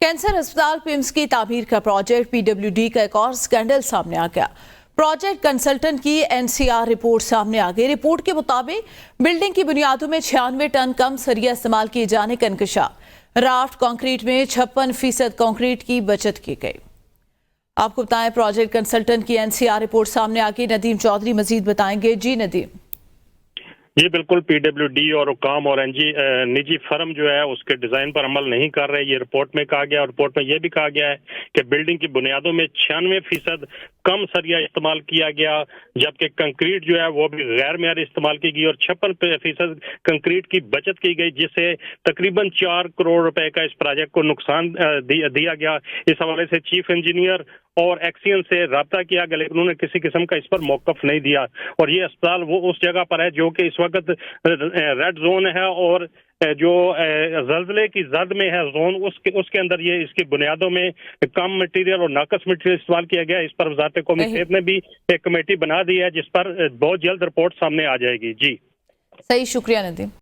Cancer अस्पताल PIMS की तामीर का प्रोजेक्ट पीडब्ल्यूडी का एक और स्कैंडल सामने आ गया। प्रोजेक्ट कंसल्टेंट की एनसीआर रिपोर्ट सामने आ गई। रिपोर्ट के मुताबिक बिल्डिंग की बुनियादों में 96 टन कम सरिया इस्तेमाल किए जाने का इंकशाफ। राफ्ट कंक्रीट में 56% कंक्रीट की बचत की गई। आपको बताएं, प्रोजेक्ट कंसल्टेंट की एनसीआर रिपोर्ट सामने आ गई। नदीम चौधरी मजीद बताएंगे। जी नदीम। जी बिल्कुल, पीडब्ल्यूडी और हुकाम और निजी फर्म जो है उसके डिजाइन पर अमल नहीं कर रहे। ये रिपोर्ट में कहा गया और रिपोर्ट में यह भी कहा गया है कि बिल्डिंग की बुनियादों में 96% कम सरिया इस्तेमाल किया गया, जबकि कंक्रीट जो है वो भी गैर मेयारी इस्तेमाल की गई और 56% कंक्रीट की बचत की गई, जिससे तकरीबन 4 करोड़ रुपए का इस प्रोजेक्ट को नुकसान दिया गया। इस हवाले से चीफ इंजीनियर और एक्सियन से रब्ता किया गया, लेकिन उन्होंने किसी किस्म का इस पर मौकफ नहीं दिया। और ये अस्पताल वो उस जगह पर है जो कि इस वक्त रेड जोन है और जो जल्जले की जद में है जोन, उसके अंदर ये इसकी बुनियादों में कम मटेरियल और नाकस मटेरियल इस्तेमाल किया गया। इस पर वजारत कौमी सेहत ने भी एक कमेटी बना दी है जिस पर बहुत जल्द रिपोर्ट सामने आ जाएगी। जी सही, शुक्रिया नदीम।